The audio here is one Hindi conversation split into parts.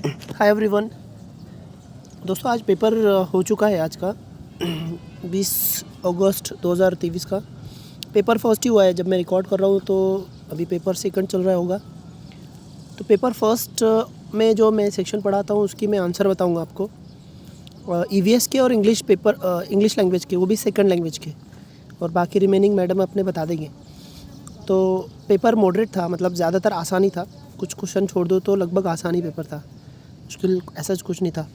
Hi everyone. दोस्तों आज पेपर हो चुका है आज का 20 अगस्त 2023 का। पेपर फर्स्ट ही हुआ है जब मैं रिकॉर्ड कर रहा हूँ, तो अभी पेपर सेकंड चल रहा होगा। तो पेपर फर्स्ट में जो मैं सेक्शन पढ़ाता हूँ उसकी मैं आंसर बताऊँगा आपको, ईवीएस के और इंग्लिश पेपर, इंग्लिश लैंग्वेज के, वो भी सेकंड लैंग्वेज के, और बाकी रिमेनिंग मैडम अपने बता देंगे। तो पेपर मॉडरेट था, मतलब ज़्यादातर आसानी था, कुछ क्वेश्चन छोड़ दो तो लगभग आसानी पेपर था, मुश्किल ऐसा कुछ नहीं था।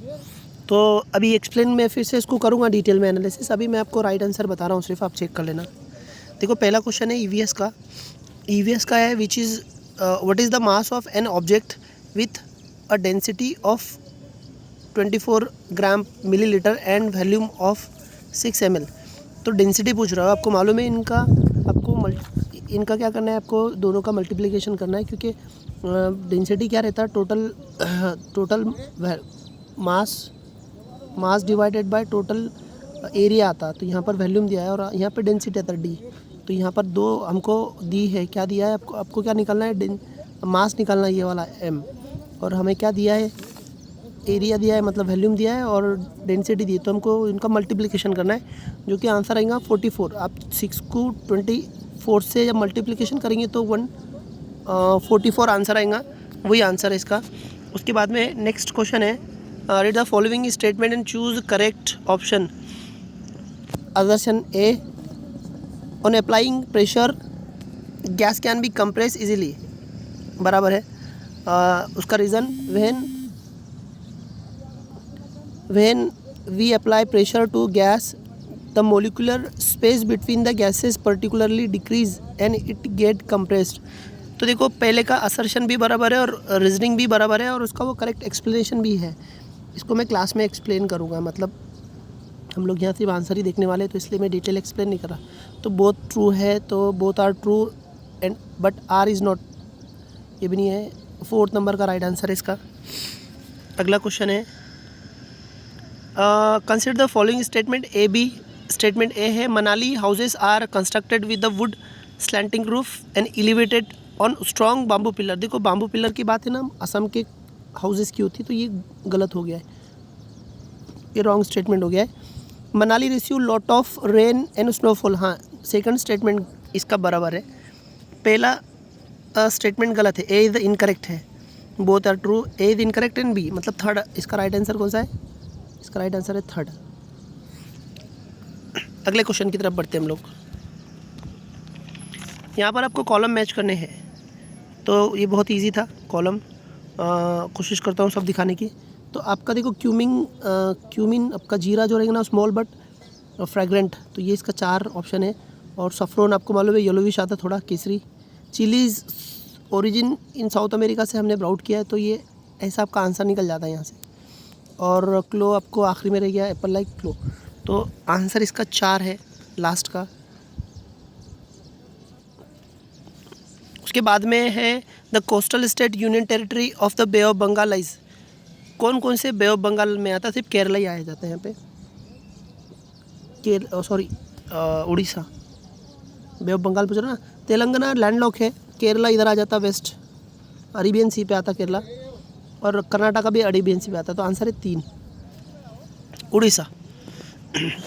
तो अभी एक्सप्लेन मैं फिर से इसको करूँगा डिटेल में एनालिसिस। अभी मैं आपको राइट आंसर बता रहा हूँ, सिर्फ आप चेक कर लेना। देखो पहला क्वेश्चन है ईवीएस का। ईवीएस का है which is what is the mass of an object with a density of 24 gram millilitre and volume of 6 ml। तो डेंसिटी पूछ रहा है, आपको मालूम है इनका, आपको इनका क्या करना है, आपको दोनों का मल्टीप्लिकेशन करना है, क्योंकि डेंसिटी क्या रहता है, total mass divided by total area आता। तो यहाँ पर वॉल्यूम दिया है और यहाँ पर डेंसिटी आता है डी। तो यहाँ पर दो हमको दी है, क्या दिया है आपको क्या निकालना है, मास निकालना है, ये वाला m, और हमें क्या दिया है, एरिया दिया है, मतलब वॉल्यूम दिया है और डेंसिटी दी है। तो हमको इनका मल्टीप्लिकेशन करना है, जो कि आंसर आएगा 44। आप 6 को 24 से जब मल्टीप्लिकेशन करेंगे तो 144 आंसर आएगा, वही आंसर है इसका। उसके बाद में नेक्स्ट क्वेश्चन है, read the following statement and choose correct option. Assertion A, on applying pressure gas can be compress easily, बराबर है। उसका reason, when we apply pressure to gas the molecular space between the gases particularly decrease and it get compressed। तो देखो पहले का असर्शन भी बराबर है और रीजनिंग भी बराबर है और उसका वो करेक्ट एक्सप्लेनेशन भी है। इसको मैं क्लास में एक्सप्लेन करूँगा, मतलब हम लोग यहाँ सिर्फ आंसर ही देखने वाले हैं, तो इसलिए मैं डिटेल एक्सप्लेन नहीं कर रहा। तो बोथ ट्रू है, तो both are true and but R is not, ये भी नहीं है। 4th नंबर का राइट आंसर है इसका। अगला क्वेश्चन है, consider the following statement A B. Statement A है, Manali houses are constructed with the wood slanting roof and elevated on strong bamboo pillar. देखो बाम्बू पिलर की बात है ना, असम के हाउसेस की होती, तो ये गलत हो गया है, ये रॉन्ग स्टेटमेंट हो गया है। Manali receive lot of rain and snowfall, हाँ सेकंड स्टेटमेंट इसका बराबर है। पहला स्टेटमेंट गलत है, ए इज़ द इनकरेक्ट है, both are true. A is incorrect and B, मतलब थर्ड इसका राइट आंसर कौन सा है, इसका राइट आंसर है थर्ड। अगले क्वेश्चन की तरफ बढ़ते हैं हम लोग। यहाँ पर आपको कॉलम मैच करने हैं, तो ये बहुत इजी था कॉलम, कोशिश करता हूँ सब दिखाने की। तो आपका देखो क्यूमिन आपका जीरा जो रहेगा ना, स्मॉल बट फ्रेगरेंट, तो ये इसका 4 ऑप्शन है। और सफ्रोन आपको मालूम है येलोविश आता, थोड़ा केसरी। चिलीज़ ओरिजिन इन साउथ अमेरिका से हमने ब्राउट किया है, तो ये ऐसा आपका आंसर निकल जाता है यहाँ से। और क्लो आपको आखिरी में रह गया, एप्पल लाइक क्लो। तो आंसर इसका 4 है लास्ट का। उसके बाद में है, the coastal state union territory of the Bay of Bengal lies. कौन कौन से बे ऑफ बंगाल में आता है, सिर्फ केरला ही आया जाता है यहाँ पे, उड़ीसा। बे ऑफ बंगाल पूछ रहा ना, तेलंगाना लैंडलॉक है, केरला इधर आ जाता, वेस्ट अरेबियन सी पे आता केरला, और कर्नाटका भी अरेबियन सी पे आता। तो आंसर है 3, Orissa.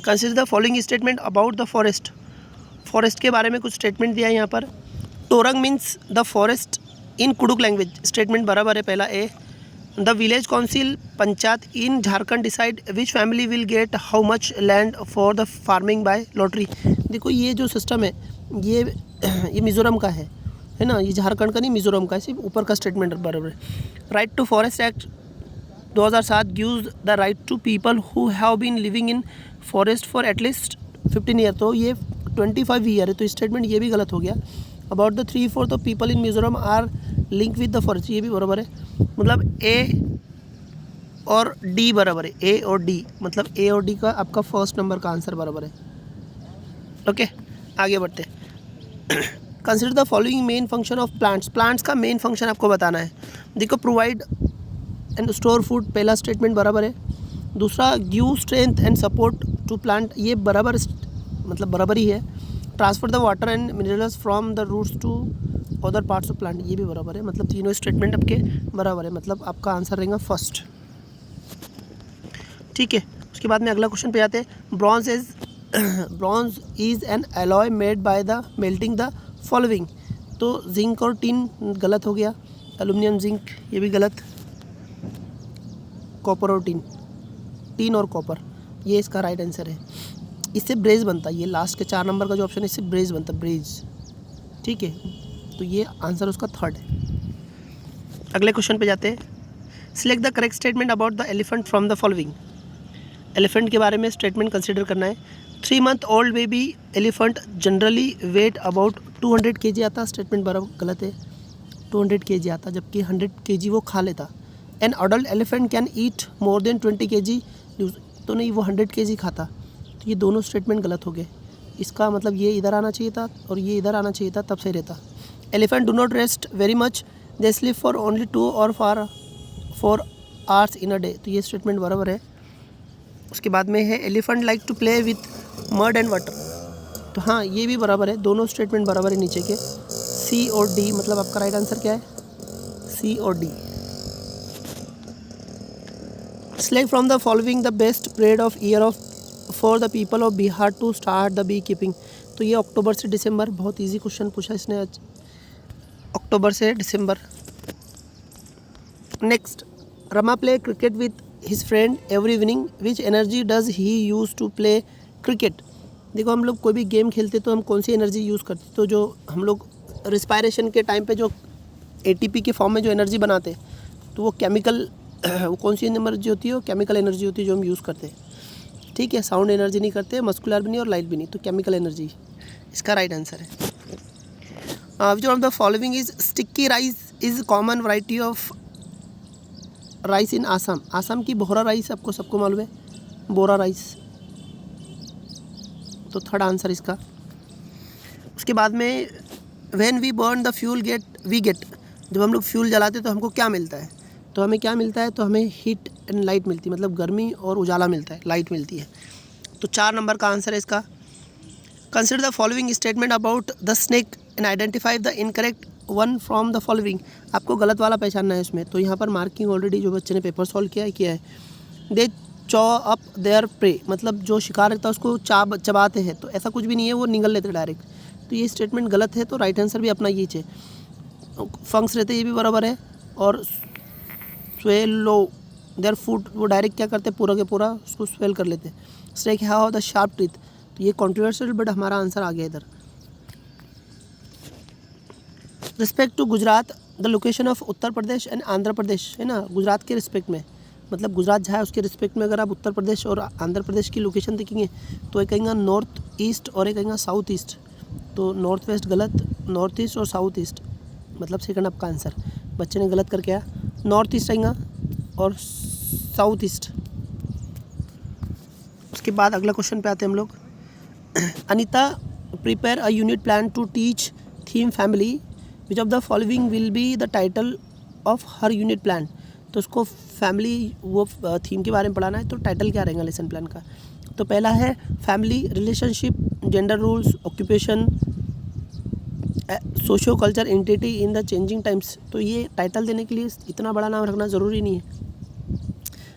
Consider the following statement about the forest. Forest के बारे में कुछ स्टेटमेंट दिया है यहाँ पर। Torang means the forest in Kurukh language, statement बराबर है पहला A. The village council panchayat in Jharkhand decide which family will get how much land for the farming by lottery. देखो ये जो सिस्टम है ये मिज़ोरम का है ना, ये झारखंड का नहीं, मिज़ोरम का है, सिर्फ ऊपर का स्टेटमेंट बराबर है। Right to forest act 2007 gives the right to people who have been living in forest for at least 15 year, तो ये 25 ईयर है, तो स्टेटमेंट ये भी गलत हो गया। About the 3/4 of people in Mizoram are link with the forest, ये भी बराबर है। मतलब ए और डी बराबर है, ए और डी, मतलब ए और डी का आपका फर्स्ट नंबर का आंसर बराबर है। ओके आगे बढ़ते हैं। Consider the following main function of plants. Plants का मेन फंक्शन आपको बताना है। देखो प्रोवाइड एंड स्टोर फूड, पहला स्टेटमेंट बराबर है। दूसरा give strength and support to plant, ये बराबर, मतलब बराबर ही है। Transfer the water and minerals from the roots to other parts of plant, ये भी बराबर है, मतलब तीनों स्टेटमेंट आपके बराबर है, मतलब आपका आंसर रहेगा फर्स्ट। ठीक है, उसके बाद में अगला क्वेश्चन पे जाते हैं। Bronze is an alloy made by the melting the following. तो जिंक और टिन गलत हो गया, एल्यूमिनियम जिंक ये भी गलत, कॉपर और टिन और कॉपर ये इसका राइट आंसर है। इससे ब्रेज बनता है, ये लास्ट के 4 नंबर का जो ऑप्शन है इससे ब्रेज बनता है, ब्रेज। ठीक है, तो ये आंसर उसका थर्ड है। अगले क्वेश्चन पे जाते हैं। Select the correct statement about the elephant from the following. Elephant के बारे में स्टेटमेंट कंसिडर करना है। 3 month old baby elephant generally weight about 200 kg आता, स्टेटमेंट बराबर गलत है, 200 kg आता जबकि 100 kg वो खा लेता। An adult elephant can eat more than 20 kg, तो नहीं वो 100 kg खाता, तो ये दोनों स्टेटमेंट गलत हो गए। इसका मतलब ये इधर आना चाहिए था और ये इधर आना चाहिए था, तब सही रहता। Elephant do not rest very much, they sleep for only 2 or 4 hours in a day, तो ये स्टेटमेंट बराबर है। उसके बाद में है elephant like to play with mud and water, तो हाँ ये भी बराबर है, दोनों स्टेटमेंट बराबर है नीचे के। सी और डी, मतलब आपका राइट आंसर क्या है, सी और D. Select from the following the best period of year of for the people of Bihar to start the bee keeping. तो ये अक्टूबर से दिसंबर, बहुत इजी क्वेश्चन पूछा इसने आज, अक्टूबर से दिसंबर। Next, Rama play cricket with his friend every evening, which energy does he use to play cricket. देखो हम लोग कोई भी गेम खेलते तो हम कौन सी एनर्जी यूज़ करते, तो जो हम लोग रिस्पायरेशन के टाइम पे जो ATP के फॉर्म में जो एनर्जी बनाते तो वो केमिकल वो कौन सी एनर्जी होती है, वो केमिकल एनर्जी होती है जो हम यूज़ करते हैं। ठीक है, साउंड एनर्जी नहीं करते, मस्कुलर भी नहीं और लाइट भी नहीं, तो केमिकल एनर्जी इसका राइट आंसर है। Which of the following is sticky rice is common variety of rice in Assam. Assam की बोहरा राइस आपको सबको मालूम है, बोरा राइस, तो थर्ड आंसर इसका। उसके बाद में when we burn the fuel we get, जब हम लोग फ्यूल जलाते तो हमको क्या मिलता है, तो हमें क्या मिलता है, तो हमें हीट एंड लाइट मिलती है, मतलब गर्मी और उजाला मिलता है, लाइट मिलती है, तो 4 नंबर का आंसर है इसका। Consider the following statement about the snake and identify the incorrect one from the following. आपको गलत वाला पहचानना है इसमें, तो यहाँ पर मार्किंग ऑलरेडी जो बच्चे ने पेपर सॉल्व किया है। दे चॉ अप देयर प्रे, मतलब जो शिकार रहता है उसको चबाते हैं, तो ऐसा कुछ भी नहीं है, वो निगल लेते डायरेक्ट, तो ये स्टेटमेंट गलत है, तो राइट आंसर भी अपना ये है। फंक्स रहते ये भी बराबर है, और स्वेलो देयर फूड, वो डायरेक्ट क्या करते हैं, पूरा के पूरा उसको स्वेल कर लेते हैं। Snake have the sharp teeth, तो ये कॉन्ट्रोवर्शियल बट हमारा आंसर आ गया इधर। Respect to Gujarat, the location of Uttar Pradesh and Andhra Pradesh, है ना, गुजरात के रिस्पेक्ट में, मतलब गुजरात जहाँ है उसके रिस्पेक्ट में अगर आप उत्तर प्रदेश और आंध्र प्रदेश की लोकेशन देखेंगे तो एक कहेंगे नॉर्थ ईस्ट और एक कहेंगे साउथ ईस्ट, तो नॉर्थ वेस्ट गलत, नॉर्थ ईस्ट और साउथ ईस्ट, मतलब सेकंड आपका आंसर। बच्चे ने गलत करके आया, नॉर्थ ईस्ट आएगा और साउथ ईस्ट। उसके बाद अगला क्वेश्चन पे आते हैं हम लोग। Anita prepare a unit plan to teach theme family, which of the following will be the title of her unit plan. तो उसको फैमिली वो थीम के बारे में पढ़ाना है, तो टाइटल क्या रहेगा लेसन प्लान का, तो पहला है family, relationship, gender rules, occupation, socio culture entity in the changing times. तो ये टाइटल देने के लिए इतना बड़ा नाम रखना ज़रूरी नहीं है।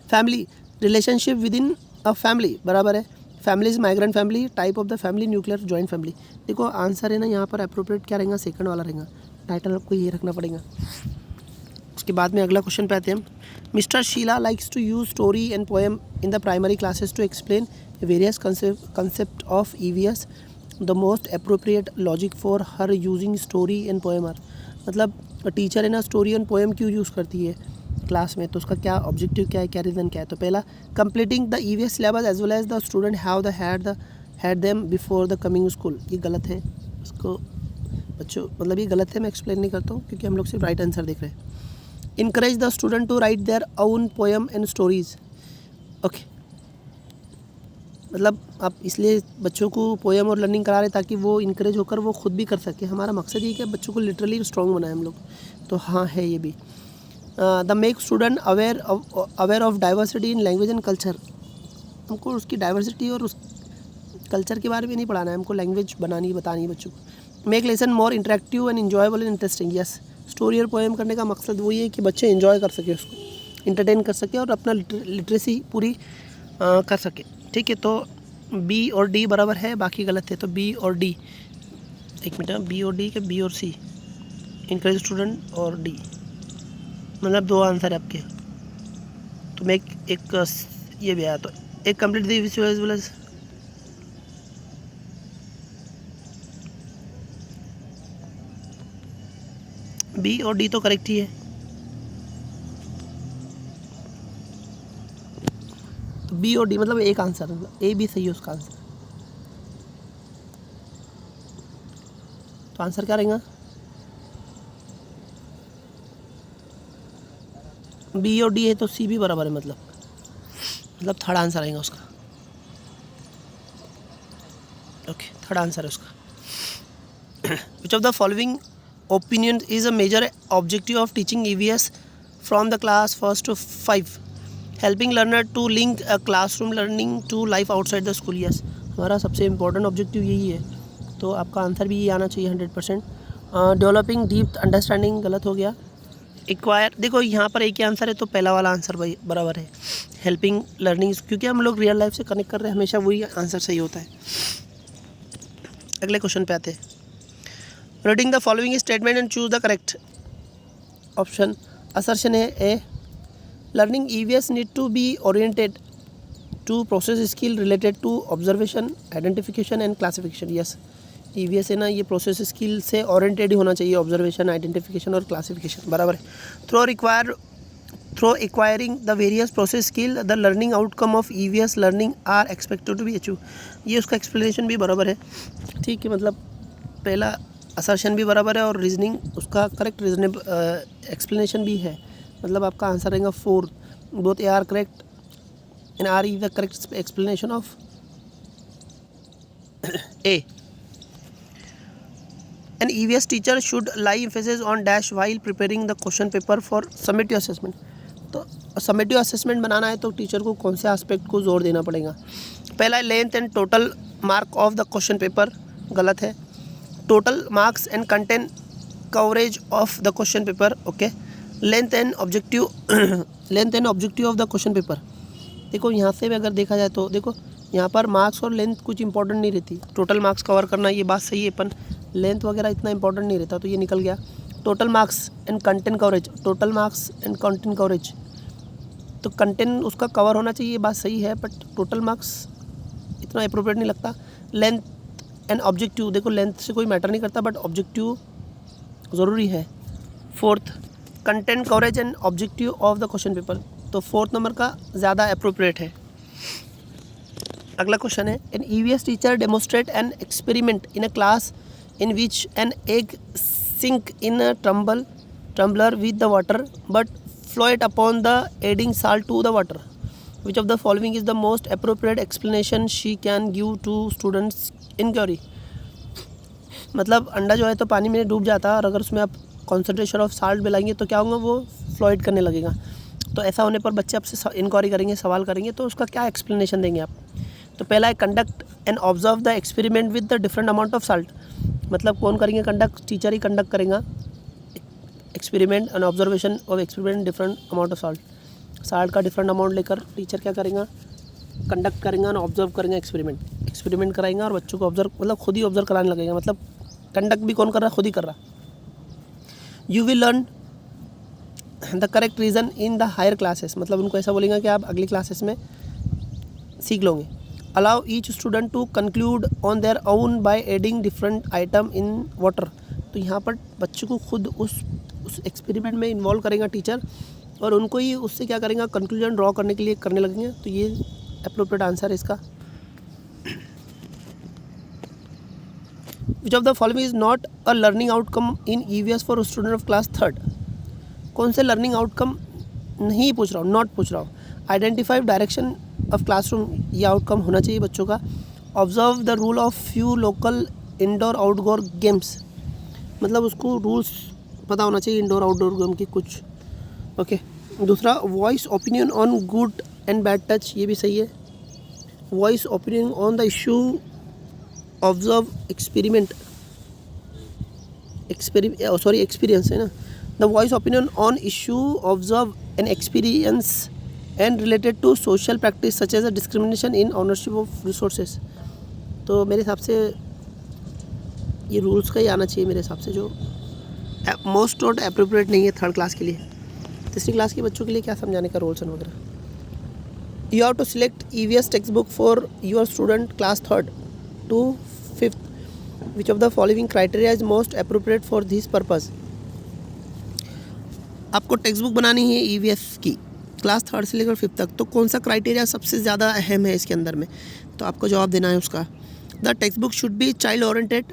Family, relationship with in a family बराबर है, family is migrant family, type of the family nuclear joint family. देखो आंसर है ना यहाँ पर अप्रोप्रिएट क्या रहेगा, सेकंड वाला रहेगा, टाइटल आपको ये रखना पड़ेगा। उसके बाद में अगला क्वेश्चन पे आते हैं हम। Mister Sheela likes to use story and poem in the primary classes to explain various concept of EVS, the most appropriate logic for her using story and poem are. मतलब टीचर है ना स्टोरी एंड पोएम क्यों यूज़ करती है क्लास में, तो उसका क्या ऑब्जेक्टिव क्या है, क्या रीज़न क्या है। तो पहला, completing the EVS syllabus as well as the student have had them before the coming school. ये गलत है, इसको बच्चों मतलब ये गलत है, मैं एक्सप्लेन नहीं करता हूँ क्योंकि हम लोग सिर्फ राइट आंसर देख रहे हैं। Encourage the student to write their own poem and stories. Okay, मतलब आप इसलिए बच्चों को पोएम और लर्निंग करा रहे ताकि वो इनकरेज होकर वो खुद भी कर सके। हमारा मकसद ये है कि बच्चों को लिटरली स्ट्रॉन्ग बनाए हम लोग, तो हाँ है ये भी। The make student aware of diversity in language and culture. हमको उसकी डाइवर्सिटी और उस कल्चर के बारे में नहीं पढ़ाना है, हमको लैंग्वेज बतानी है बच्चों को। Make lesson more interactive and enjoyable and interesting. Yes, story और पोएम करने का मकसद वही है कि बच्चे इन्जॉय कर सके, उसको इंटरटेन कर सके और अपना लिटरेसी पूरी कर सके। ठीक है, तो बी और डी बराबर है, बाकी गलत है। तो बी और डी, एक मिनट, बी और डी के बी और सी, इनकरेज स्टूडेंट और डी, मतलब 2 आंसर है आपके। तो मैं एक ये भी आया, तो एक कंप्लीट दी विजुअल बी और डी तो करेक्ट ही है। तो बी और डी मतलब एक आंसर, मतलब ए बी सही है उसका आंसर। तो आंसर क्या रहेगा? बी और डी है तो सी भी बराबर है, मतलब थर्ड आंसर आएगा उसका। ओके, थर्ड आंसर है उसका। Which of the following opinion is a major objective of teaching EVS from the class 1 to 5, helping learner to link a classroom learning to life outside the school. Yes, हमारा सबसे इम्पोर्टेंट ऑब्जेक्टिव यही है, तो आपका आंसर भी ये आना चाहिए 100%। डेवलपिंग डीप अंडरस्टैंडिंग गलत हो गया। एक्वायर, देखो यहाँ पर एक ही आंसर है, तो पहला वाला आंसर भाई बराबर है, हेल्पिंग लर्निंग, क्योंकि हम लोग रियल लाइफ से कनेक्ट कर रहे हैं, हमेशा वही आंसर सही होता है। अगले क्वेश्चन पे आते हैं। Reading the following statement and choose the correct option. Assertion है A, learning EVS need to be oriented to process skill related to observation, identification and classification. Yes, EVS है ना, ये प्रोसेस स्किल से ओरिएंटेड ही होना चाहिए, ऑब्जर्वेशन, आइडेंटिफिकेशन और क्लासिफिकेशन, बराबर है। Through acquiring the various process skill the learning outcome of EVS learning are expected to be achieve, ये उसका एक्सप्लेनेशन भी बराबर है। ठीक है, मतलब पहला असर्शन भी बराबर है और रीजनिंग उसका करेक्ट रीजनेबल एक्सप्लेनेशन भी है, मतलब आपका आंसर रहेगा 4, both A R correct and R is the correct explanation of A. An EVS teacher should lie emphasis on dash while preparing the question paper for summative assessment. तो summative assessment बनाना है तो टीचर को कौन से एस्पेक्ट को जोर देना पड़ेगा? पहला है length and total mark of the question paper, गलत है। Total marks and content coverage of the question paper, okay. Length and objective of the question paper, देखो यहाँ से भी अगर देखा जाए तो देखो यहाँ पर मार्क्स और लेंथ कुछ इंपॉर्टेंट नहीं रहती, टोटल मार्क्स कवर करना ये बात सही है, पर लेंथ वगैरह इतना इंपॉर्टेंट नहीं रहता, तो ये निकल गया। Total marks and content coverage, total marks and content coverage, तो कंटेंट उसका कवर होना चाहिए, ये बात सही है, बट टोटल मार्क्स इतना अप्रोप्रिएट नहीं लगता। लेंथ एंड ऑब्जेक्टिव, देखो लेंथ से कोई मैटर नहीं करता, बट ऑब्जेक्टिव ज़रूरी है। Fourth, content coverage and objective of the question paper, तो 4th नंबर का ज़्यादा अप्रोप्रिएट है। अगला क्वेश्चन है, an EVS teacher demonstrate an experiment in a class in which an egg sink in a tumbler with the water but float upon the adding salt to the water, which of the following is the most appropriate explanation she can give to students in query. मतलब अंडा जो है तो पानी में डूब जाता है और अगर उसमें आप कॉन्सेंट्रेशन ऑफ साल्ट मिलाएंगे तो क्या होगा, वो फ्लोट करने लगेगा। तो ऐसा होने पर बच्चे आपसे इंक्वायरी करेंगे, सवाल करेंगे, तो उसका क्या एक्सप्लेनेशन देंगे आप? तो पहला है conduct and observe the experiment with the different amount of salt, मतलब कौन करेंगे कंडक्ट? टीचर ही कंडक्ट करेगा experiment and observation of experiment different amount of salt का डिफरेंट अमाउंट लेकर टीचर क्या करेगा? कंडक्ट करेंगे और ऑब्जर्व करेंगे, एक्सपेरिमेंट कराएंगे और बच्चों को ऑब्जर्व, मतलब खुद ही ऑब्जर्व कराने लगेगा, मतलब कंडक्ट भी कौन कर रहा है? खुद ही कर रहा। You will learn the correct reason in the higher classes, मतलब उनको ऐसा बोलेंगे कि आप अगली क्लासेस में सीख लोगे। Allow each student to conclude on their own by adding different item in water, तो यहाँ पर बच्चों को खुद उस एक्सपेरिमेंट में इन्वॉल्व करेगा टीचर और उनको ही उससे क्या करेंगे? कंक्लूजन ड्रॉ करने के लिए करने लगेंगे, तो ये अप्रोप्रिएट आंसर है इसका। Which of the following is not a learning outcome in EVS for student of class 3rd, कौन से लर्निंग आउटकम नहीं पूछ रहा हूँ, नॉट पूछ रहा हूँ। आइडेंटिफाई डायरेक्शन ऑफ क्लासरूम, ये आउटकम होना चाहिए बच्चों का। Observe the rule of few local indoor outdoor games, मतलब उसको रूल्स पता होना चाहिए इंडोर आउटडोर गेम की कुछ, ओके। दूसरा, voice opinion on good and bad touch, ये भी सही है। Voice opinion on the issue, observe experiment, experience है ना. The voice opinion on issue observe an experience and related to social practice such as a discrimination in ownership of resources. तो मेरे हिसाब से ये रूल्स का ही आना चाहिए मेरे हिसाब से, जो मोस्ट नॉट अप्रोप्रिएट नहीं है थर्ड क्लास के लिए. तीसरी क्लास के बच्चों के लिए क्या समझाने का रूल्स वगैरह. You have to select EVS text book for your student class 3rd to 5th. Which of the following criteria is most appropriate for this purpose. आपको टेक्स्ट बुक बनानी है EVS की क्लास 3rd से लेकर 5th तक, तो कौन सा क्राइटेरिया सबसे ज़्यादा अहम है इसके अंदर में, तो आपको जवाब देना है उसका. The text book should be child oriented.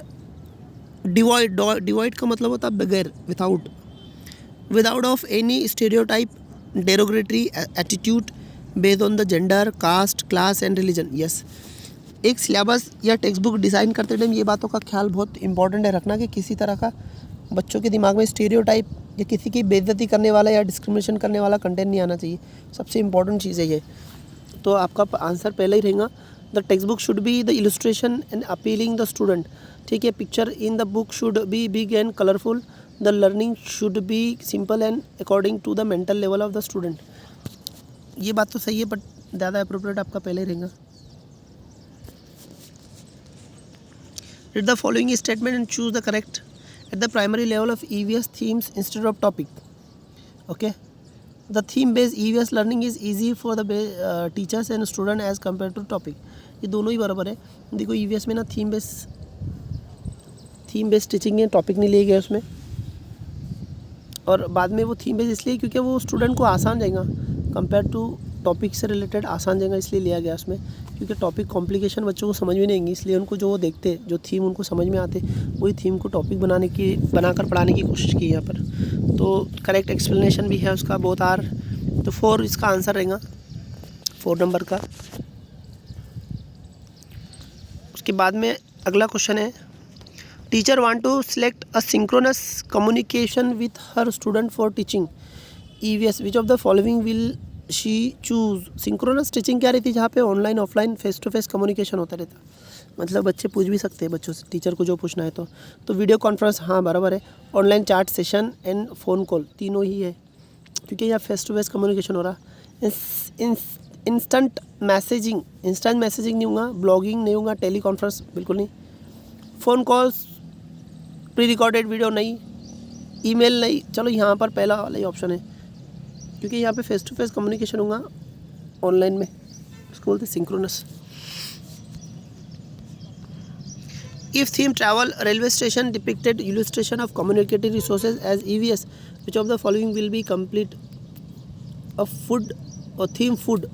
Divide का मतलब होता है बगैर, without of any stereotype, derogatory attitude based on the gender, caste, class and religion. Yes, एक सिलेबस या टेक्स्ट बुक डिज़ाइन करते टाइम ये बातों का ख्याल बहुत इंपॉर्टेंट है रखना कि किसी तरह का बच्चों के दिमाग में स्टीरियोटाइप या किसी की बेइज्जती करने वाला या डिस्क्रिमिनेशन करने वाला कंटेंट नहीं आना चाहिए. सबसे इंपॉर्टेंट चीज़ है ये. तो आपका आंसर पहले ही रहेगा. The text book should be the illustration and appealing the student. ठीक है, picture in the book should be big and colourful. The learning should be simple and according to the mental level of the student. ये बात तो सही है, बट ज़्यादा अप्रोप्रिएट आपका पहले ही रहेगा. Read the following statement and choose the correct. At the primary level of EVS, themes instead of topic. Okay. The theme-based EVS learning is easy for the teachers and student as compared to topic. ये दोनों ही बराबर है. देखो EVS में ना थीम बेस्ड टीचिंग है, टॉपिक नहीं लिए गए उसमें. और बाद में वो थीम बेस्ड इसलिए क्योंकि वो स्टूडेंट को आसान जाएगा कंपेयर टू टॉपिक से रिलेटेड आसान जाएगा, इसलिए लिया गया उसमें. क्योंकि टॉपिक कॉम्प्लिकेशन बच्चों को समझ में नहीं आएंगी, इसलिए उनको जो वो देखते जो थीम उनको समझ में आते वही थीम को टॉपिक बनाकर पढ़ाने की कोशिश की यहाँ पर. तो करेक्ट एक्सप्लेनेशन भी है उसका, बोथ आर. तो 4 इसका आंसर रहेगा, 4 नंबर का. उसके बाद में अगला क्वेश्चन है, teacher want to select a synchronous communication with her student for teaching EVS. Which of the following will she choose. Synchronous teaching क्या रहती है, जहाँ पे online offline face to face communication होता रहता. मतलब बच्चे पूछ भी सकते हैं बच्चों से, टीचर को जो पूछना है. तो वीडियो कॉन्फ्रेंस हाँ बराबर है. Online chat session and phone call तीनों ही है, क्योंकि यहाँ फेस टू फेस कम्युनिकेशन हो रहा. इंस्टेंट मैसेजिंग नहीं होगा, ब्लॉगिंग नहीं होगा, टेली कॉन्फ्रेंस बिल्कुल नहीं, phone calls, pre recorded video नहीं, ईमेल नहीं. चलो यहाँ पर पहला वाला ही ऑप्शन है, क्योंकि यहाँ पे फेस टू फेस कम्युनिकेशन होगा ऑनलाइन में, इसको बोलते synchronous. If theme travel railway station depicted illustration of communicative resources as EVS, which of the following will be complete. A food और थीम फूड.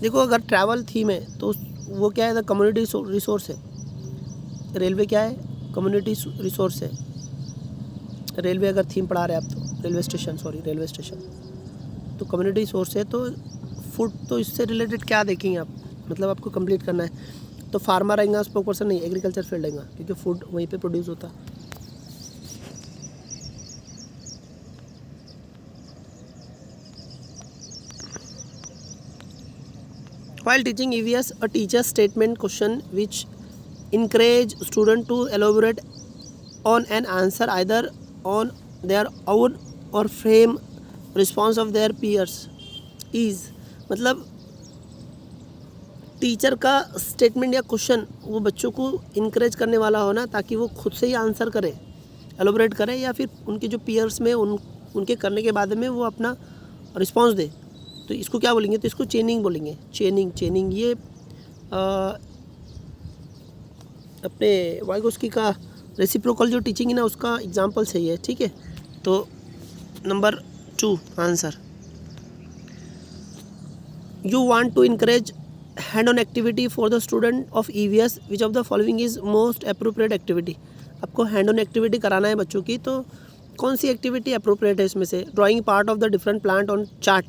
देखो अगर ट्रैवल थीम है तो वो क्या है, द कम्युनिटी रिसोर्स है. रेलवे क्या है, कम्युनिटी रिसोर्स है. रेलवे अगर थीम पढ़ा रहे आप तो रेलवे स्टेशन तो कम्युनिटी सोर्स है. तो फूड तो इससे रिलेटेड क्या देखेंगे आप, मतलब आपको कंप्लीट करना है. तो फार्मर आएगा, स्पोक पर्सन नहीं, एग्रीकल्चर फील्ड आएगा, क्योंकि फूड वहीं पे प्रोड्यूस होता. While teaching EVS, a teacher's statement question which encourage student to elaborate on an answer either on their own or frame response of their peers is. मतलब टीचर का स्टेटमेंट या क्वेश्चन वो बच्चों को इनकरेज करने वाला होना, ताकि वो खुद से ही आंसर करे, एलोबरेट करे, या फिर उनके जो पीयर्स में उनके करने के बाद में वो अपना रिस्पांस दे. तो इसको क्या बोलेंगे, तो इसको चेनिंग बोलेंगे. चेनिंग ये अपने वाइगोस्की का रेसिप्रोकल जो टीचिंग है ना, उसका एग्जाम्पल सही है. ठीक है, तो number 2 answer. You want to encourage hand on activity for the student of EVS, which of the following is most appropriate activity. आपको हैंड ऑन एक्टिविटी कराना है बच्चों की, तो कौन सी एक्टिविटी अप्रोप्रिएट है इसमें से. Drawing part of the different plant on chart,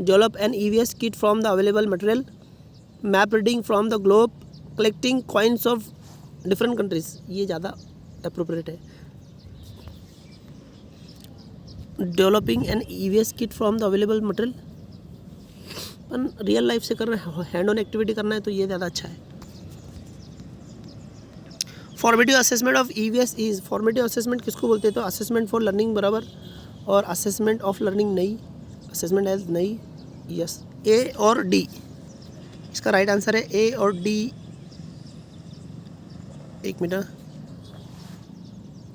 develop an EVS kit from the available material, map reading from the globe, collecting coins of different countries. ये ज़्यादा अप्रोप्रिएट है. Developing N EVS kit from the available material, real life से कर रहे हैं, हैंड ऑन एक्टिविटी करना है, तो ये ज़्यादा अच्छा है. Formative assessment of EVS is, formative assessment किसको बोलते हैं? तो असेसमेंट फॉर लर्निंग बराबर, और असेसमेंट ऑफ लर्निंग नहीं, असेसमेंट एज नहीं, यस ए और डी, इसका राइट आंसर है ए और डी। एक minute,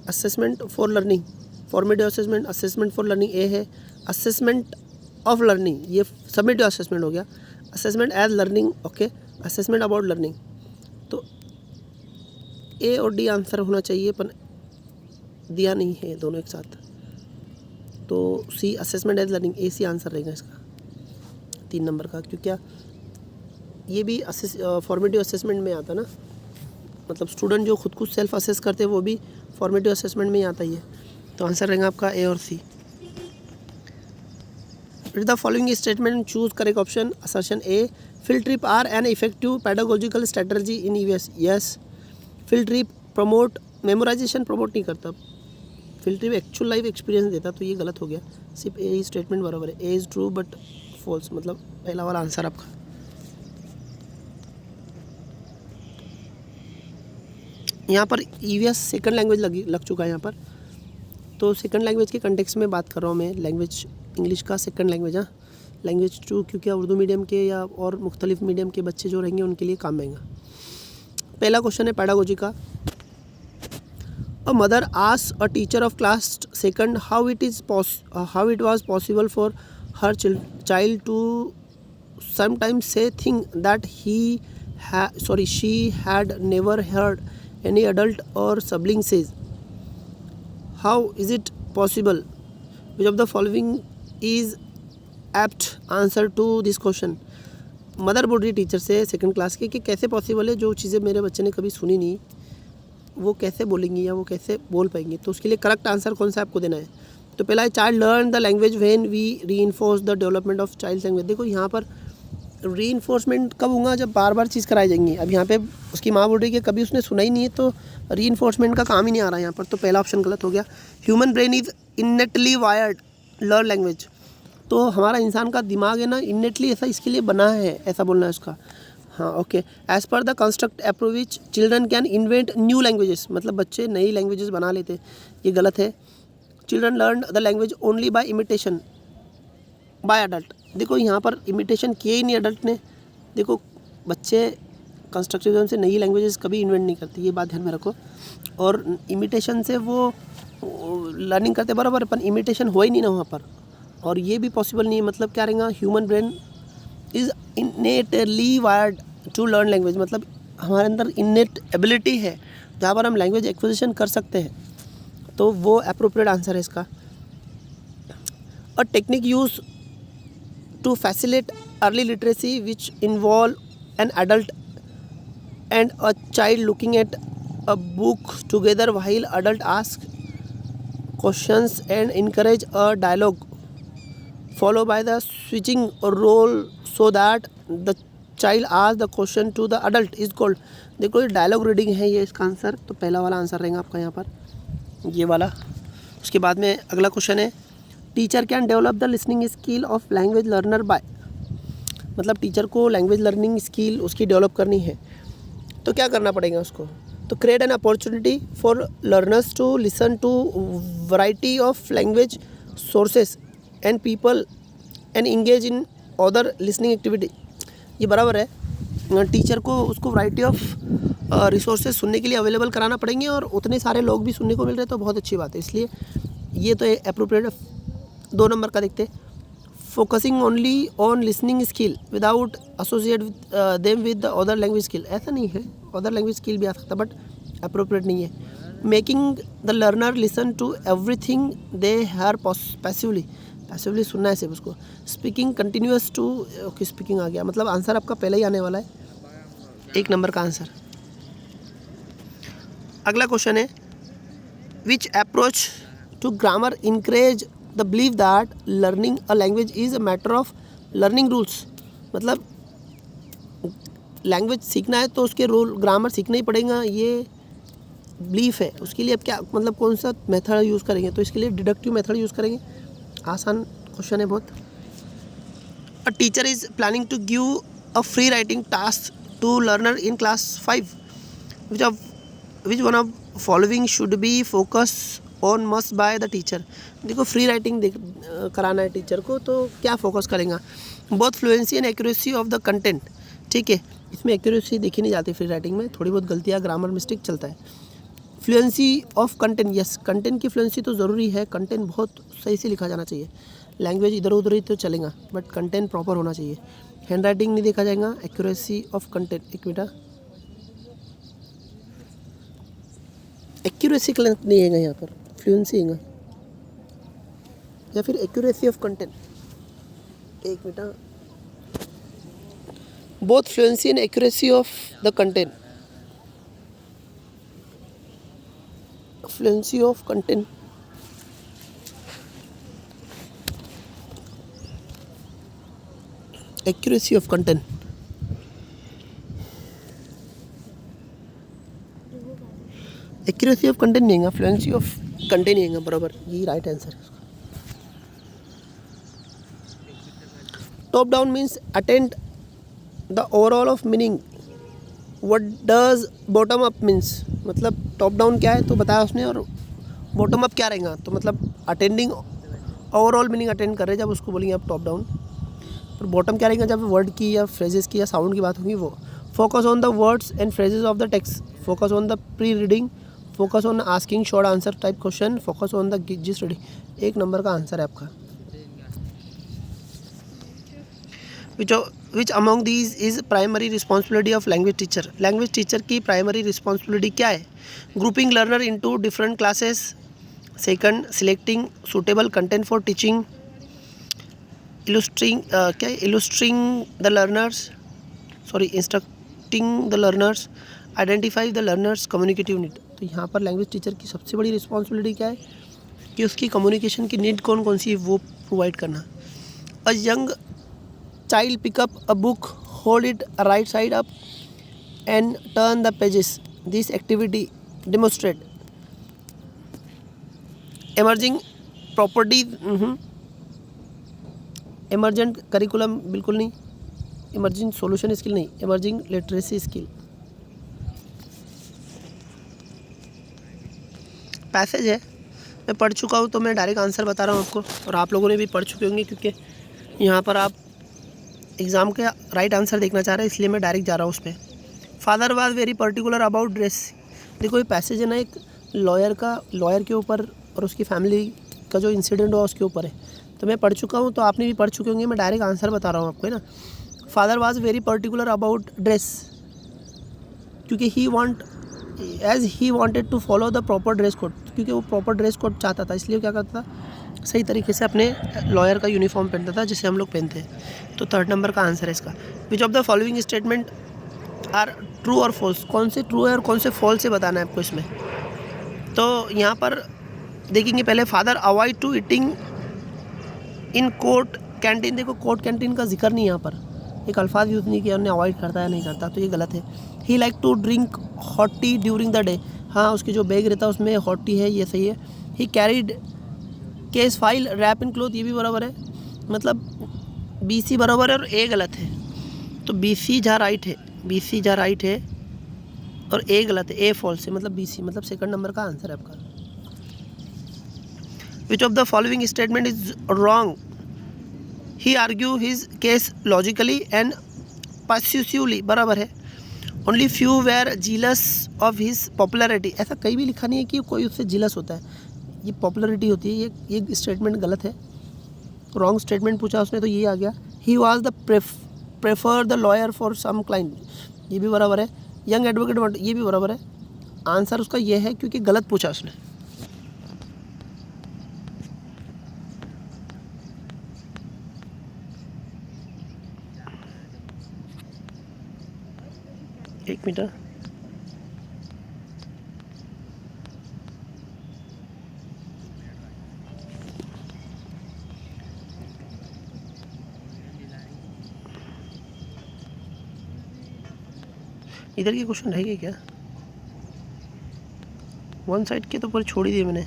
assessment for learning, formative assessment, assessment for learning A है, असेसमेंट ऑफ लर्निंग ये समेटिव असेसमेंट हो गया, assessment as learning, okay, assessment about learning, तो ए और डी आंसर होना चाहिए, पर दिया नहीं है दोनों एक साथ, तो सी असेसमेंट एज लर्निंग, ए सी आंसर रहेगा इसका 3 नंबर का, क्योंकि क्या ये भी फॉर्मेटिव असेसमेंट में आता ना, मतलब स्टूडेंट जो खुद को सेल्फ असेस करते हैं वो भी फॉर्मेटिव असेसमेंट में ही आता ही है, तो आंसर रहेगा आपका ए और C. The following statement choose correct option. Assertion A, field trip are an effective pedagogical strategy in EVS, yes. Field trip promote memorization promote नहीं करता, field trip actual life experience देता, तो ये गलत हो गया, सिर्फ ए स्टेटमेंट बराबर है, A is true but false, मतलब पहला वाला आंसर आपका। यहाँ पर ईवीएस सेकंड लैंग्वेज लग चुका है यहाँ पर, तो सेकंड लैंग्वेज के कंटेक्स्ट में बात कर रहा हूँ मैं, लैंग्वेज इंग्लिश का सेकंड लैंग्वेज, हाँ लैंग्वेज 2, क्योंकि उर्दू मीडियम के या और मुख्तलिफ मीडियम के बच्चे जो रहेंगे उनके लिए काम आएगा। पहला क्वेश्चन है पैडागोजी का। A mother asked a teacher of class second how it was possible for her child to sometimes say thing that she had never heard any adult or sibling says. How is it possible? Which of the following is apt answer to this question? Mother बोल रही टीचर से सेकंड क्लास के कि कैसे पॉसिबल है जो चीज़ें मेरे बच्चे ने कभी सुनी नहीं वो कैसे बोलेंगी या वो कैसे बोल पाएंगी, तो उसके लिए करेक्ट आंसर कौन सा आपको देना है। तो पहला है child learn the language when we reinforce the development of child language. देखो यहाँ पर रीइंफोर्समेंट कब होगा? जब बार बार चीज़ कराई जाएंगी। अब यहाँ पे उसकी माँ बोल रही है कि कभी उसने सुना ही नहीं है, तो रीइंफोर्समेंट का काम ही नहीं आ रहा यहाँ पर, तो पहला ऑप्शन गलत हो गया। Human brain is innately wired learn language, तो हमारा इंसान का दिमाग है ना इनेटली ऐसा इसके लिए बना है, ऐसा बोलना है उसका, हाँ okay. As per the construct approach children can invent new languages, मतलब बच्चे नई लैंग्वेजेस बना लेते हैं, ये गलत है। Children learn the language only by imitation by adult. देखो यहाँ पर इमिटेशन किए ही नहीं अडल्ट ने, देखो बच्चे कंस्ट्रक्टिविज्म से नई लैंग्वेजेस कभी इन्वेंट नहीं करती, ये बात ध्यान में रखो। और इमिटेशन से वो लर्निंग करते बराबर, पर इमिटेशन हो ही नहीं ना वहाँ पर, और ये भी पॉसिबल नहीं है। मतलब क्या रहेगा? Human brain is innately wired to learn language, मतलब हमारे अंदर इनेट एबिलिटी है जहाँ पर हम लैंग्वेज एक्विजिशन कर सकते हैं, तो वो अप्रोप्रिएट आंसर है इसका। A technique use to facilitate early literacy which involve an adult and a child looking at a book together while adult ask questions and encourage a dialogue followed by the switching role so that the child asks the question to the adult is called। देखो ये डायलॉग रीडिंग है, ये इसका आंसर, तो पहला वाला आंसर रहेगा आपका यहाँ पर, ये वाला। उसके बाद में अगला क्वेश्चन है teacher can develop the listening skill of language learner by, मतलब टीचर को लैंग्वेज लर्निंग स्किल उसकी डेवलप करनी है, तो क्या करना पड़ेगा उसको? तो create an opportunity for learners to listen to variety of language sources and people and engage in other listening activity. ये बराबर है, टीचर को उसको वैरायटी ऑफ रिसोर्सेज सुनने के लिए अवेलेबल कराना पड़ेंगे, और उतने सारे लोग भी सुनने को मिल रहे हैं, तो बहुत अच्छी बात है, इसलिए ये तो अप्रोप्रिएट। 2 नंबर का देखते, focusing only on listening skill without associate them with the other language skill, ऐसा नहीं है, अदर लैंग्वेज स्किल भी आ सकता, बट अप्रोप्रिएट नहीं है। Making the learner listen to everything they hear passively, passively सुनना है सिर्फ उसको। Speaking continuous to, okay speaking आ गया, मतलब आंसर आपका पहले ही आने वाला है, 1 नंबर का आंसर। अगला क्वेश्चन है which approach to grammar encourage the believe that learning a language is a matter of learning rules, मतलब लैंग्वेज सीखना है तो उसके रूल ग्रामर सीखना ही पड़ेगा, ये बिलीफ है। उसके लिए अब क्या, मतलब कौन सा मेथड यूज़ करेंगे? तो इसके लिए डिडक्टिव मेथड यूज़ करेंगे। आसान क्वेश्चन है बहुत। A teacher is planning to give a free writing task to learner in class 5 which one of following should be focus on must by the teacher. देखो फ्री राइटिंग कराना है टीचर को, तो क्या फोकस करेगा? Both fluency and accuracy of the content. ठीक है, इसमें एक्यूरेसी देखी नहीं जाती फ्री राइटिंग में, थोड़ी बहुत गलतियाँ, ग्रामर मिस्टेक चलता है। Fluency of content, yes content की फ्लुएंसी तो ज़रूरी है, कंटेंट बहुत सही से लिखा जाना चाहिए। लैंग्वेज इधर उधर ही तो चलेगा, बट कंटेंट प्रॉपर होना चाहिए। हैंड राइटिंग नहीं देखा जाएगा। एक्यूरेसी ऑफ कंटेंट, एक मिनट, एक्यूरेसी नहीं है यहाँ पर, फ्लुएंसी है या फिर एक्यूरेसी ऑफ कंटेंट, एक minute. Both fluency and accuracy of the content, fluency of content, accuracy of content, accuracy of content नहीं है, फ्लुएंसी ऑफ कंटेंट नहीं है, बराबर, यही राइट आंसर है। Top down means attend the overall of meaning. What does bottom up means, मतलब टॉप डाउन क्या है तो बताया उसने, और बॉटम अप क्या रहेगा, तो मतलब अटेंडिंग ओवरऑल मीनिंग अटेंड कर रहे हैं जब उसको बोलेंगे आप टॉप डाउन। पर बॉटम क्या रहेगा जब वर्ड की या फ्रेजेस की या साउंड की बात होगी वो। Focus on the words and phrases of the text, focus on the pre reading, focus on asking short answer type question, focus on the gist reading. एक नंबर का आंसर है आपका। Which among these is primary responsibility of language teacher. Language teacher की प्राइमरी रिस्पॉन्सिबिलिटी क्या है? Grouping learner into different classes, second selecting suitable content for teaching, illustrating the learners, instructing the learners, identify the learners communicative need. तो यहाँ पर लैंग्वेज टीचर की सबसे बड़ी रिस्पॉन्सिबिलिटी क्या है कि उसकी कम्युनिकेशन की नीड कौन कौन सी है वो प्रोवाइड करना। A young child pick up a book, hold it right side up and turn the pages. This activity demonstrate emerging properties, emergent curriculum बिल्कुल नहीं, emerging solution skill नहीं, emerging literacy skill। पैसेज है, मैं पढ़ चुका हूँ तो मैं डायरेक्ट आंसर बता रहा हूँ आपको, और आप लोगों ने भी पढ़ चुके होंगे क्योंकि यहाँ पर आप एग्ज़ाम के राइट आंसर देखना चाह रहे हैं, इसलिए मैं डायरेक्ट जा रहा हूँ उस पर। Father was very particular about dress. देखो ये पैसेज है ना, एक लॉयर के ऊपर और उसकी फैमिली का जो इंसिडेंट हुआ उसके ऊपर है, तो मैं पढ़ चुका हूँ, तो आपने भी पढ़ चुके होंगे, मैं डायरेक्ट आंसर बता रहा हूँ आपको, है ना। Father was very particular about dress, क्योंकि he wanted to follow the proper dress code, क्योंकि वो प्रॉपर ड्रेस कोड चाहता था, इसलिए क्या करता था, सही तरीके से अपने लॉयर का यूनिफॉर्म पहनता था जिसे हम लोग पहनते हैं। तो थर्ड नंबर का आंसर है इसका। Which of the following statement are true और फॉल्स, कौन से ट्रू है और कौन से फॉल्स है बताना है आपको इसमें। तो यहाँ पर देखेंगे पहले, father avoid to eating in court canteen. देखो कोर्ट कैंटीन का जिक्र नहीं यहाँ पर, एक अल्फाज यूज़ नहीं किया उन्हें, अवॉइड करता है नहीं करता, तो ये गलत है। He like to drink hot tea during the day, हाँ उसकी जो बैग रहता है उसमें हॉट टी है, ये सही है। He carried case file wrap in cloth, ये भी बराबर है, मतलब BC बराबर है और A गलत है, तो BC जहाँ राइट है और A गलत है, A फॉल्स है, मतलब BC, मतलब सेकंड नंबर का आंसर है आपका। Which of the following statement is wrong? He argue his case logically and persuasively, बराबर है। Only few were jealous of his popularity, ऐसा कहीं भी लिखा नहीं है कि कोई उससे जीलस होता है, ये पॉपुलैरिटी होती है, ये स्टेटमेंट गलत है, रॉन्ग स्टेटमेंट पूछा उसने तो ये आ गया। He was the prefer the lawyer for some client, ये भी बराबर है। यंग एडवोकेट, ये भी बराबर है। आंसर उसका ये है क्योंकि गलत पूछा उसने। एक मिनट, इधर के क्वेश्चन रह गए क्या? वन साइड के तो पूरे छोड़ ही दिए मैंने।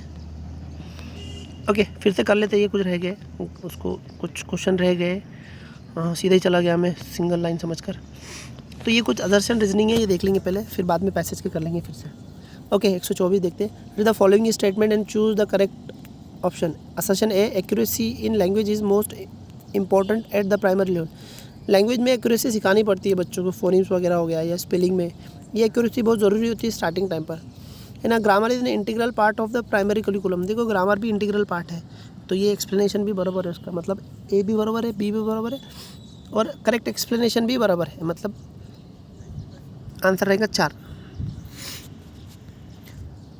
ओके फिर से कर लेते, ये कुछ रह गए, उसको कुछ क्वेश्चन रह गए, सीधा ही चला गया मैं सिंगल लाइन समझकर। तो ये कुछ अदर्शन रीजनिंग है, ये देख लेंगे पहले, फिर बाद में पैसेज के कर लेंगे फिर से। ओके 124 देखते हैं. Read the following statement and choose the correct option. Assertion A, accuracy in language is most important at the primary level. Language में एक्यूरेसी सिखानी पड़ती है बच्चों को, फोनिम्स वगैरह हो गया या स्पेलिंग में, ये एक्यूरेसी बहुत ज़रूरी होती है स्टार्टिंग टाइम पर, है ना. Grammar is an integral part of the primary curriculum. देखो ग्रामर भी इंटीग्रल पार्ट है, तो ये एक्सप्लेनेशन भी बराबर है उसका, मतलब ए भी बराबर है, बी भी बराबर है और करेक्ट एक्सप्लेनेशन भी बराबर है, मतलब आंसर रहेगा 4.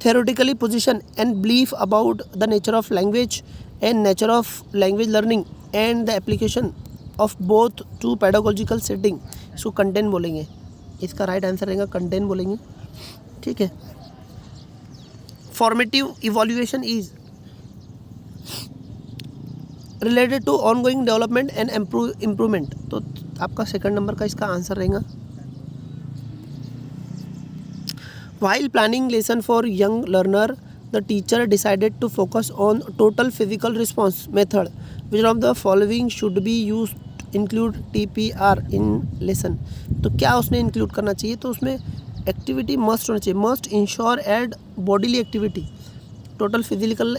theoretically position and belief about the nature of language and nature of language learning and the application of both to pedagogical setting. इसको कंटेंट बोलेंगे, इसका राइट आंसर रहेगा कंटेंट बोलेंगे. ठीक है. Formative evaluation is related to ongoing development and improvement. तो आपका सेकंड नंबर का इसका आंसर रहेगा. While planning lesson for young learner, the teacher decided to focus on total physical response method. Which of the following should be used? Include TPR in lesson. तो क्या उसने इंक्लूड करना चाहिए? तो उसमें एक्टिविटी मस्ट होना चाहिए. Must ensure add bodily activity. Total physical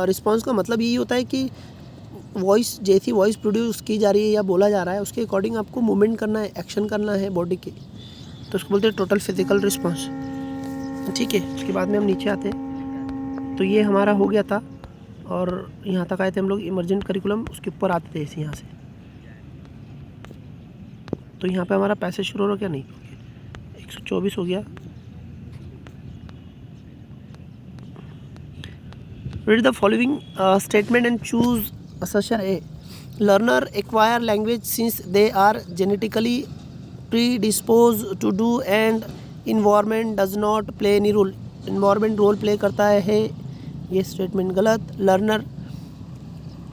response का मतलब यही होता है कि वॉइस, जैसी वॉइस प्रोड्यूस की जा रही है या बोला जा रहा है उसके अकॉर्डिंग आपको मूवमेंट करना है, एक्शन करना है बॉडी के, तो उसको बोलते हैं टोटल फिजिकल रिस्पॉन्स. ठीक है. उसके बाद में हम नीचे आते हैं, तो ये हमारा हो गया था और यहाँ तक आए थे हम लोग इमर्जेंट करिकुलम. उसके ऊपर आते थे ऐसे यहाँ से, तो यहाँ पे हमारा पैसेज शुरू हो गया. नहीं, 124 हो गया. Read the following statement and choose assertion A. Learner acquire language since they are genetically predispose to do and environment does not play any role. Environment role play करता है, ये स्टेटमेंट गलत.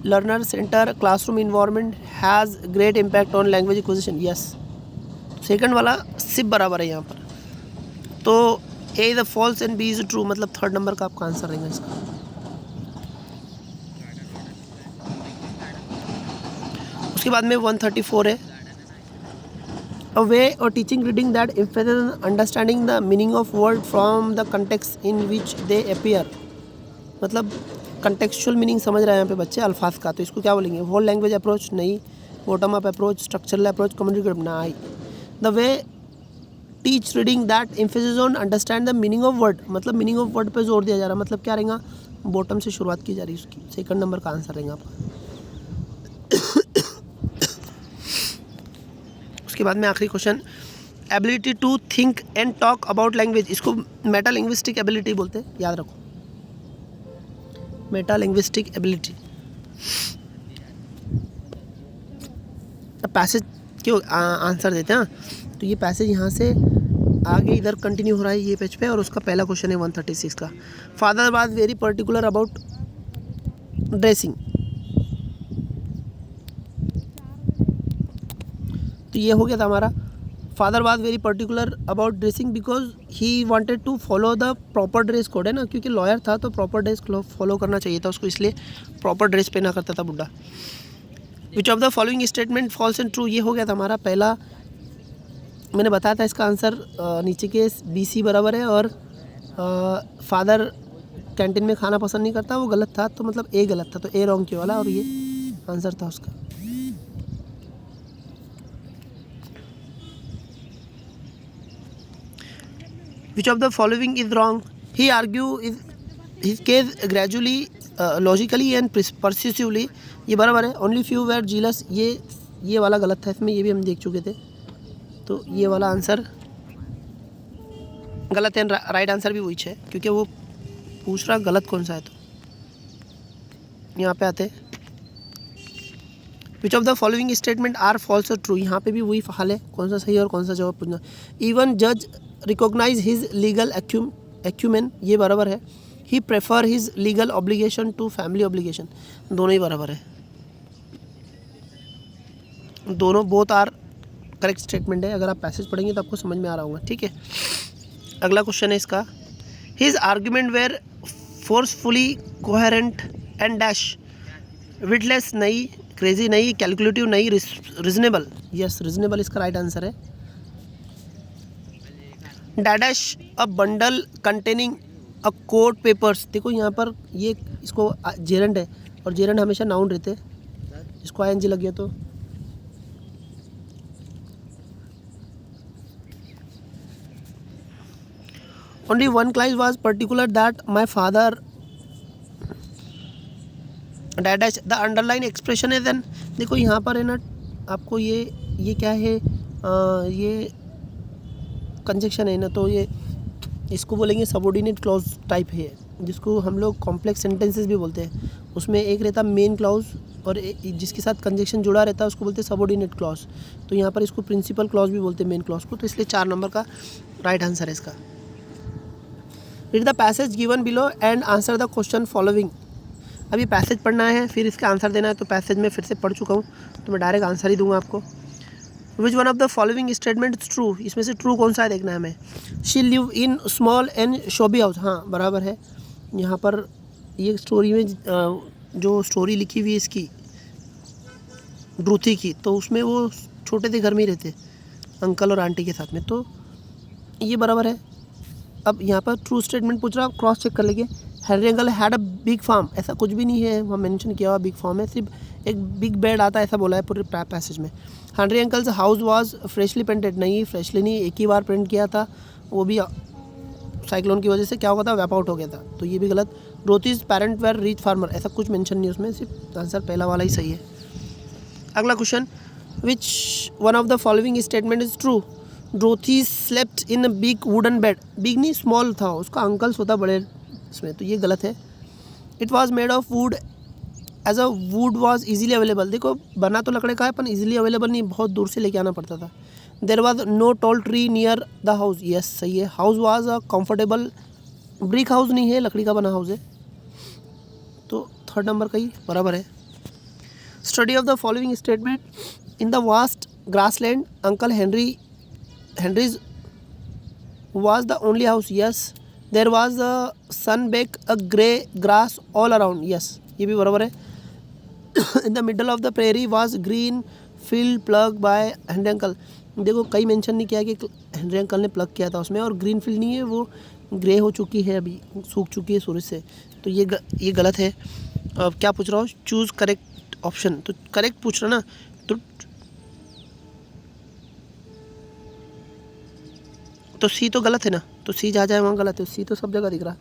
Learner center classroom environment has great impact on language acquisition. Yes, second वाला सिर्फ बराबर है यहाँ पर. तो A is false and B is true, मतलब थर्ड नंबर का आपका आंसर रहेगा इसका. उसके बाद में 134 है. A way of teaching reading that emphasizes on understanding the meaning of word from the context in which they appear. मतलब contextual meaning समझ रहे हैं यहाँ पे बच्चे अल्फाज का, तो इसको क्या बोलेंगे? होल लैंग्वेज अप्रोच नहीं, bottom up approach, structural approach, communicative नहीं. The way teach reading that emphasis on understand the meaning of word, मतलब मीनिंग ऑफ वर्ड पे जोर दिया जा रहा है, मतलब क्या रहेगा? बॉटम से शुरुआत की जा रही है उसकी. सेकंड नंबर का आंसर रहेगा आपका. उसके बाद में आखिरी question, ability to think and talk about language. इसको मेटा लिंग्विस्टिक एबिलिटी बोलते हैं, याद रखो. Metalinguistic ability. अब पैसेज क्यों आंसर देते हैं. तो ये पैसेज यहाँ से आगे इधर कंटिन्यू हो रहा है ये पेज पे, और उसका पहला क्वेश्चन है 136 का. Father was very particular about dressing. तो ये हो गया था हमारा. Father was very particular about dressing because he wanted to follow the proper dress code, है ना, क्योंकि लॉयर था तो प्रॉपर ड्रेस फॉलो करना चाहिए था उसको, इसलिए प्रॉपर ड्रेस पहना करता था बुड्ढा. Which of the following statement false and true. ये हो गया था हमारा पहला. मैंने बताया था इसका आंसर नीचे के BC बराबर है, और फादर कैंटीन में खाना पसंद नहीं करता, वो गलत था, तो मतलब ए गलत था, तो ए रॉन्ग क्यों वाला, और ये आंसर था उसका. Which of the following is wrong? He argued his case gradually, logically and persuasively. ये बराबर है. Only few were jealous. ये वाला गलत था इसमें, ये भी हम देख चुके थे, तो ये वाला आंसर गलत है. राइट आंसर भी वही है, क्योंकि वो पूछ रहा गलत कौन सा है. तो यहाँ पे आते. Which of the following statement are false or true. यहाँ पे भी वही हाल है, कौन सा सही और कौन सा जवाब पूछना. Even judge recognize his legal acumen. ये बराबर है. He prefer his legal obligation to family obligation. दोनों ही बराबर है, दोनों both are करेक्ट स्टेटमेंट है. अगर आप पैसेज पढ़ेंगे तो आपको समझ में आ रहा होगा. ठीक है. अगला क्वेश्चन है इसका. His argument were forcefully coherent and dash. witless नहीं, क्रेजी नहीं, कैलकुलेटिव नहीं, रीजनेबल. यस, रीजनेबल इसका राइट आंसर है. Dash a bundle containing a court papers, देखो यहाँ पर ये इसको जेरेंड है और जेरेंड हमेशा नाउन रहते हैं, इसको आईएनजी लग गया तो only one client was particular that my father dash the underline expression है देन, देखो यहाँ पर है ना आपको ये क्या है ये कंजक्शन है ना, तो ये इसको बोलेंगे सबऑर्डिनेट क्लॉज टाइप है, जिसको हम लोग कॉम्प्लेक्स सेंटेंसेस भी बोलते हैं। उसमें एक रहता मेन क्लॉज और जिसके साथ कंजक्शन जुड़ा रहता है उसको बोलते हैं सबऑर्डिनेट क्लॉज। तो यहाँ पर इसको प्रिंसिपल क्लॉज भी बोलते हैं मेन क्लॉज को, तो इसलिए 4 नंबर का राइट आंसर है इसका। Read the passage given below and answer the question following. अभी पैसेज पढ़ना है फिर इसका आंसर देना है, तो पैसेज में फिर से पढ़ चुका हूँ तो मैं डायरेक्ट आंसर ही दूंगा आपको। विच one of the following statement is true, इसमें से ट्रू कौन सा है देखना है हमें। She live in small and Shobi house, हाँ बराबर है। यहाँ पर ये स्टोरी में जो स्टोरी लिखी हुई है इसकी ड्रूथी की, तो उसमें वो छोटे से घर में ही रहते अंकल और आंटी के साथ में, तो ये बराबर है। अब यहाँ पर ट्रू स्टेटमेंट पूछ रहा, क्रॉस चेक कर लेंगे। Henry uncle had a big farm, ऐसा कुछ भी नहीं है वहाँ मेंशन किया हुआ बिग फार्म है, सिर्फ एक बिग बेड आता है ऐसा बोला है पूरे पैसेज में। Henry uncles house was freshly painted, नहीं फ्रेशली नहीं, एक ही बार पेंट किया था, वो भी साइक्लोन की वजह से क्या हुआ था, वेप आउट हो गया था, तो ये भी गलत। रोथीज पेरेंट वेर रिच फार्मर, ऐसा कुछ मेंशन नहीं उसमें, सिर्फ आंसर पहला वाला ही सही है। अगला question, which one of the following statement is true. Dorothy slept in a big wooden bed, big नहीं स्मॉल था, उसका अंकल सोता बड़े इसमें, तो ये गलत है। It was made of wood as a wood was easily available, देखो बना तो लकड़े का है पर ईजिली अवेलेबल नहीं, बहुत दूर से लेके आना पड़ता था। There was no tall tree near the house, yes सही है। House was a comfortable, brick house नहीं है, लकड़ी का बना हाउस है, तो 3rd नंबर का ही बराबर है। Study of the following statement, in the vast grassland uncle Henrys was the only house, yes. There was a sunbaked a grey grass all around, yes ये भी बराबर है। In the middle of the prairie was green field plugged by Henry uncle, देखो कई मेंशन नहीं किया कि हेनरी अंकल ने प्लग किया था उसमें, और ग्रीन फील्ड नहीं है, वो ग्रे हो चुकी है, अभी सूख चुकी है सूरज से, तो ये गलत है। अब क्या पूछ रहा हूँ, चूज़ करेक्ट ऑप्शन, तो करेक्ट पूछ रहा ना, तो सी तो गलत है ना, तो सी जहाँ जाए वहाँ गलत है, सी तो सब जगह दिख रहा।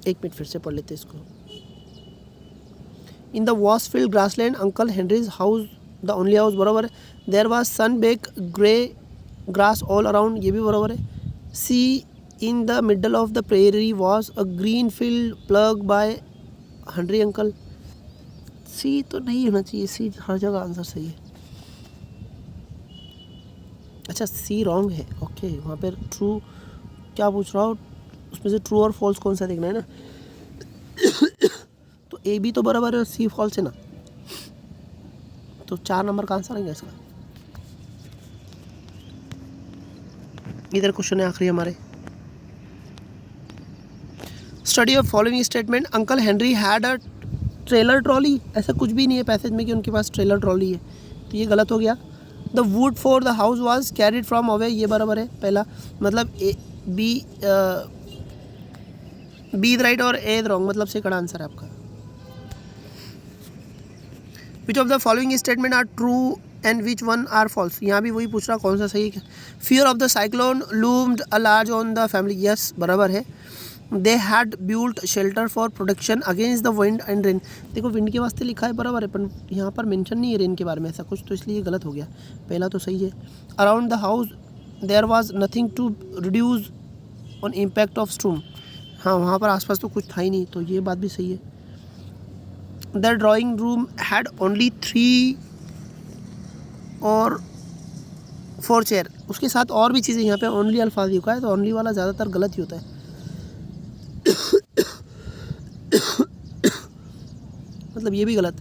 एक मिनट फिर से पढ़ लेते इसको। In the vast field grassland uncle Henry's house the only house, बराबर है। There was sun bake grey grass all around, ये भी बराबर है। C in the middle of the prairie was a green field plug by Henry uncle, C तो नहीं होना चाहिए, सी हर जगह आंसर सही है। अच्छा सी रॉन्ग है, ओके वहाँ पर ट्रू क्या पूछ रहा हूँ, उसमें से ट्रू और फॉल्स कौन सा देखना है ना। तो ए बी तो बराबर है और सी फॉल्स है ना, तो 4 नंबर का आंसर आएगा इसका। इधर क्वेश्चन है आखिरी हमारे। Study of following statement, uncle Henry had a trailer trolley, ऐसा कुछ भी नहीं है पैसेज में कि उनके पास ट्रेलर ट्रॉली है, तो ये गलत हो गया। The wood for the house was carried from away, ये बराबर है पहला, मतलब बी राइट और ए रॉन्ग, मतलब सेकंड आंसर है आपका। Which of the following statement are true and which one are false, यहाँ भी वही पूछ रहा कौन सा सही है। Fear of the cyclone loomed a large on the family, yes बराबर है। They had built shelter for protection against the wind and rain, देखो विंड के वास्ते लिखा है बराबर है, पर यहाँ पर मेंशन नहीं है रेन के बारे में ऐसा कुछ, तो इसलिए गलत हो गया, पहला तो सही है। Around the house there was nothing to reduce on impact of storm, हाँ वहाँ पर आसपास तो कुछ था ही नहीं, तो ये बात भी सही है। The drawing room had only 3 और 4 चेयर, उसके साथ और भी चीज़ें, यहाँ पे ओनली अल्फाज लिखा है, तो ओनली वाला ज़्यादातर गलत ही होता है। मतलब ये भी गलत,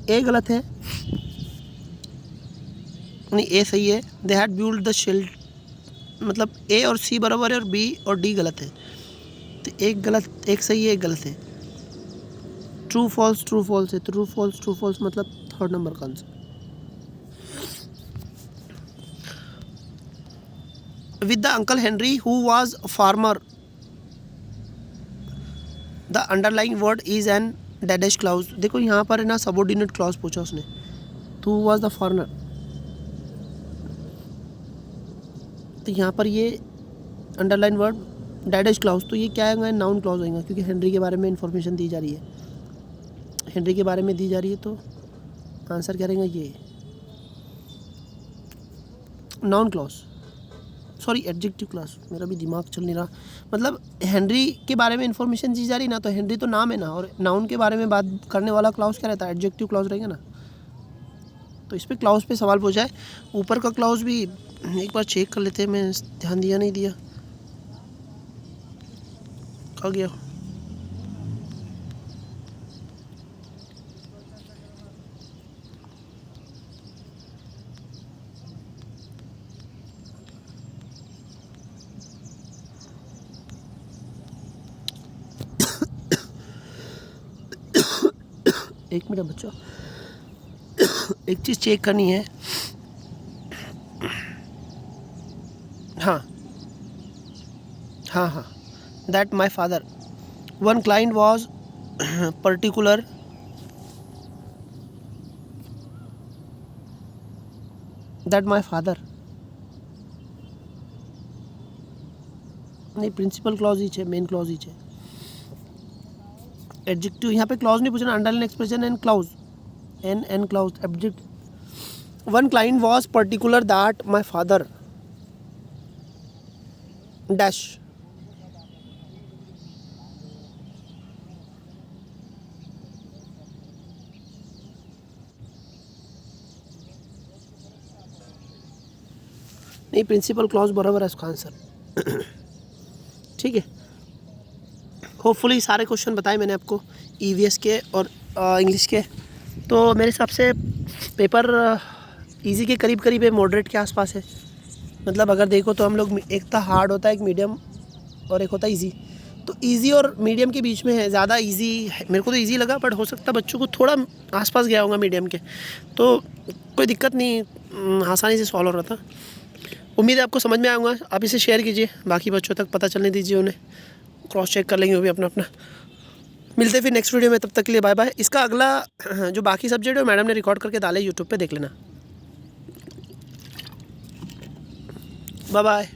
ए गलत है, नहीं ए सही है। They had built the shalt, मतलब ए और सी बराबर है और बी और डी गलत है, तो एक गलत, एक सही है एक गलत है। ट्रू फॉल्स है, ट्रू फॉल्स मतलब 3rd नंबर का answer. With the uncle Henry who was farmer, the underlying word is an dash clause. देखो यहाँ पर है ना सबऑर्डिनेट क्लॉज पूछा उसने, तो वाज द फॉरेनर, तो यहाँ पर ये अंडरलाइन वर्ड डैश क्लाउज, तो ये क्या है, नाउन क्लॉज होगा, क्योंकि हेनरी के बारे में इंफॉर्मेशन दी जा रही है, हेनरी के बारे में दी जा रही है, तो आंसर क्या रहेगा, ये noun clause, sorry adjective clause, मेरा भी दिमाग चल नहीं रहा। मतलब हेनरी के बारे में इंफॉर्मेशन दी जा रही ना, तो हेनरी तो नाम है ना, और नाउन के बारे में बात करने वाला क्लॉज क्या रहता है, एडजेक्टिव क्लॉज रहेगा ना, तो इस पर क्लॉज पे सवाल पूछा है। ऊपर का क्लॉज भी एक बार चेक कर लेते हैं, मैं ध्यान दिया नहीं दिया, कहाँ गया। एक मिनट बच्चों, एक चीज़ चेक करनी है। हाँ हाँ हाँ, that my father, one client was particular, that my father, नहीं प्रिंसिपल क्लॉज ही है, मेन क्लॉज ही है, एडजेक्टिव यहाँ पे क्लॉज नहीं पूछना, underline expression and clause, an clause adjective. One client was particular that my father dash, नहीं प्रिंसिपल क्लॉज बराबर है इसका आंसर। ठीक है, होपफुली सारे क्वेश्चन बताए मैंने आपको, ईवीएस के और इंग्लिश के, तो मेरे हिसाब से पेपर इजी के करीब करीब है, मॉडरेट के आसपास है। मतलब अगर देखो तो हम लोग, एक था हार्ड होता है, एक मीडियम और एक होता है इजी, तो इजी और मीडियम के बीच में है, ज़्यादा इजी मेरे को तो इजी लगा, बट हो सकता है बच्चों को थोड़ा आसपास गया होगा मीडियम के, तो कोई दिक्कत नहीं, आसानी से सॉल्व हो रहा था। उम्मीद है आपको समझ में आऊँगा, आप इसे शेयर कीजिए, बाकी बच्चों तक पता चलने दीजिए, उन्हें क्रॉस चेक कर लेंगे वो भी अपना अपना। मिलते हैं फिर नेक्स्ट वीडियो में, तब तक के लिए बाय बाय। इसका अगला जो बाकी सब्जेक्ट है मैडम ने रिकॉर्ड करके डाले यूट्यूब पे, देख लेना। Bye bye.